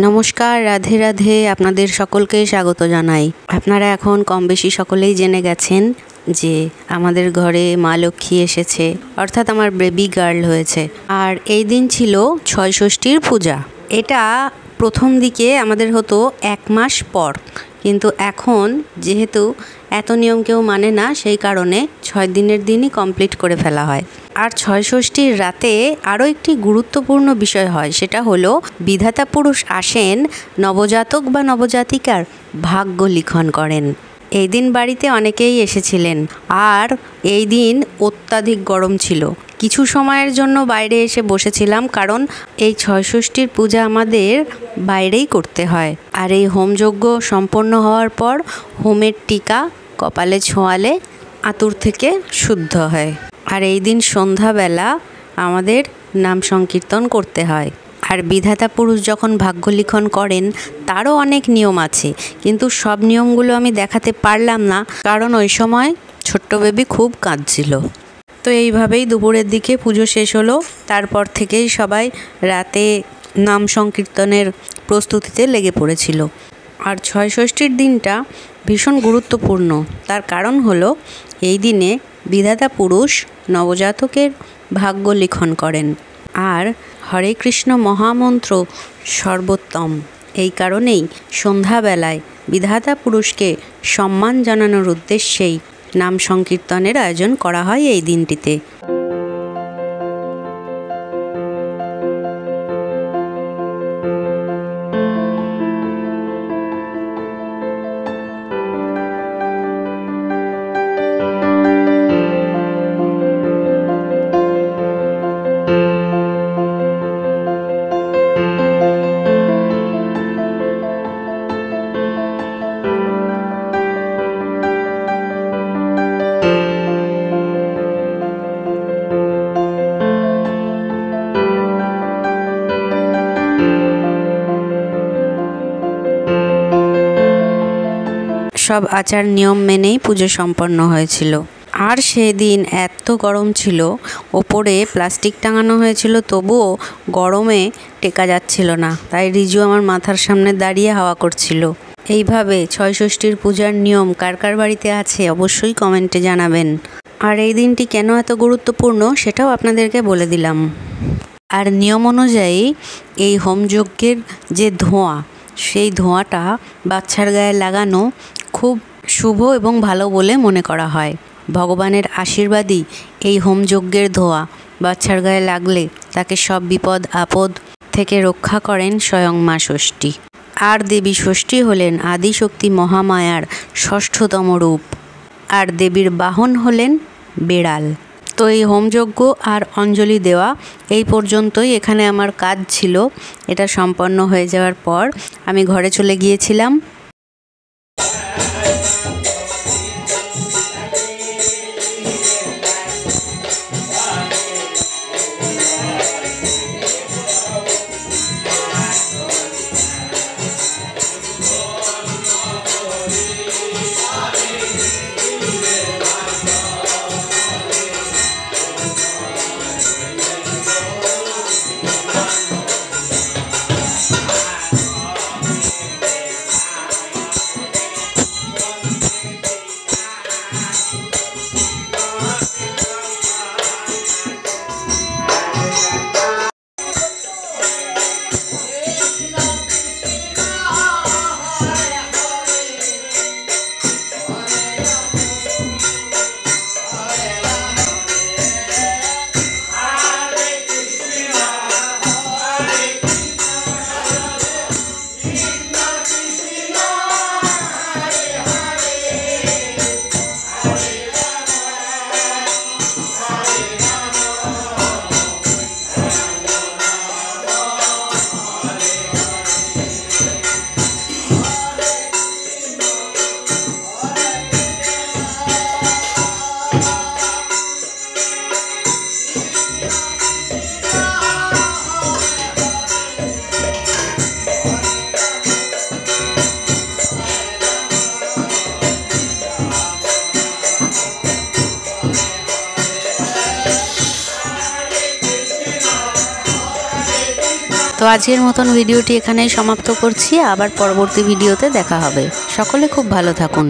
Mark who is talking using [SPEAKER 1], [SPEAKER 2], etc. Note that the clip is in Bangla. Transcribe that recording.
[SPEAKER 1] নমস্কার, রাধে রাধে। আপনাদের সকলকে স্বাগত জানাই। আপনারা এখন কম বেশি সকলেই জেনে গেছেন যে আমাদের ঘরে মা লক্ষ্মী এসেছে, অর্থাৎ আমার বেবি গার্ল হয়েছে। আর এই দিন ছিল ছয়ষষ্ঠীর পূজা। এটা প্রথম দিকে আমাদের হতো 1 মাস পর, কিন্তু এখন যেহেতু এত নিয়ম কেউ মানে না, সেই কারণে 6 দিনের দিনই কমপ্লিট করে ফেলা হয়। আর ছয়ষষ্ঠীর রাতে আরও একটি গুরুত্বপূর্ণ বিষয় হয়, সেটা হলো বিধাতা পুরুষ আসেন নবজাতক বা নবজাতিকার ভাগ্য লিখন করেন। এই দিন বাড়িতে অনেকেই এসেছিলেন, আর এই দিন অত্যাধিক গরম ছিল। কিছু সময়ের জন্য বাইরে এসে বসেছিলাম, কারণ এই ছয়ষষ্ঠীর পূজা আমাদের বাইরেই করতে হয়। আর এই হোমযজ্ঞ সম্পন্ন হওয়ার পর হোমের টিকা কপালে ছোঁয়ালে আতুর থেকে শুদ্ধ হয়। আর এই দিন সন্ধ্যাবেলা আমাদের নাম সংকীর্তন করতে হয়। আর বিধাতা পুরুষ যখন ভাগ্য লিখন করেন তারও অনেক নিয়ম আছে, কিন্তু সব নিয়মগুলো আমি দেখাতে পারলাম না, কারণ ওই সময় ছোট্ট বেবি খুব কাঁদছিল। তো এইভাবেই দুপুরের দিকে পুজো শেষ হলো। তারপর থেকেই সবাই রাতে নাম সংকীর্তনের প্রস্তুতিতে লেগে পড়েছিল। আর ছয়ষষ্ঠীর দিনটা ভীষণ গুরুত্বপূর্ণ। তার কারণ হলো এই দিনে বিধাতা পুরুষ নবজাতকের ভাগ্য লিখন করেন। আর হরে কৃষ্ণ মহামন্ত্র সর্বোত্তম। এই কারণেই সন্ধ্যাবেলায় বিধাতা পুরুষকে সম্মান জানানোর উদ্দেশ্যেই নাম সংকীর্তনের আয়োজন করা হয় এই দিনটিতে। সব আচার নিয়ম মেনেই পুজো সম্পন্ন হয়েছিল। আর সেদিন এত গরম ছিল, ওপরে প্লাস্টিক টাঙানো হয়েছিল, তবুও গরমে টেকা যাচ্ছিল না। তাই রিজু আমার মাথার সামনে দাঁড়িয়ে হাওয়া করছিল। এইভাবে ছয়ষষ্ঠীর পূজার নিয়ম কার কার বাড়িতে আছে অবশ্যই কমেন্টে জানাবেন। আর এই দিনটি কেন এত গুরুত্বপূর্ণ সেটাও আপনাদেরকে বলে দিলাম। আর নিয়ম অনুযায়ী এই হোমযজ্ঞের যে ধোঁয়া, সেই ধোঁয়াটা বাচ্চার গায়ে লাগানো খুব শুভ এবং ভালো বলে মনে করা হয়। ভগবানের আশীর্বাদই এই হোমযজ্ঞের ধোঁয়া বাচ্চার গায়ে লাগলে তাকে সব বিপদ আপদ থেকে রক্ষা করেন স্বয়ং মা ষষ্ঠী। আর দেবী ষষ্ঠী হলেন আদিশক্তি মহামায়ার 6ষ্ঠতম রূপ। আর দেবীর বাহন হলেন বেড়াল। তো এই হোমযজ্ঞ আর অঞ্জলি দেওয়া এই পর্যন্তই এখানে আমার কাজ ছিল। এটা সম্পন্ন হয়ে যাওয়ার পর আমি ঘরে চলে গিয়েছিলাম। আজকের মতন ভিডিওটি এখানেই সমাপ্ত করছি, আবার পরবর্তী ভিডিওতে দেখা হবে। সকলে খুব ভালো থাকুন।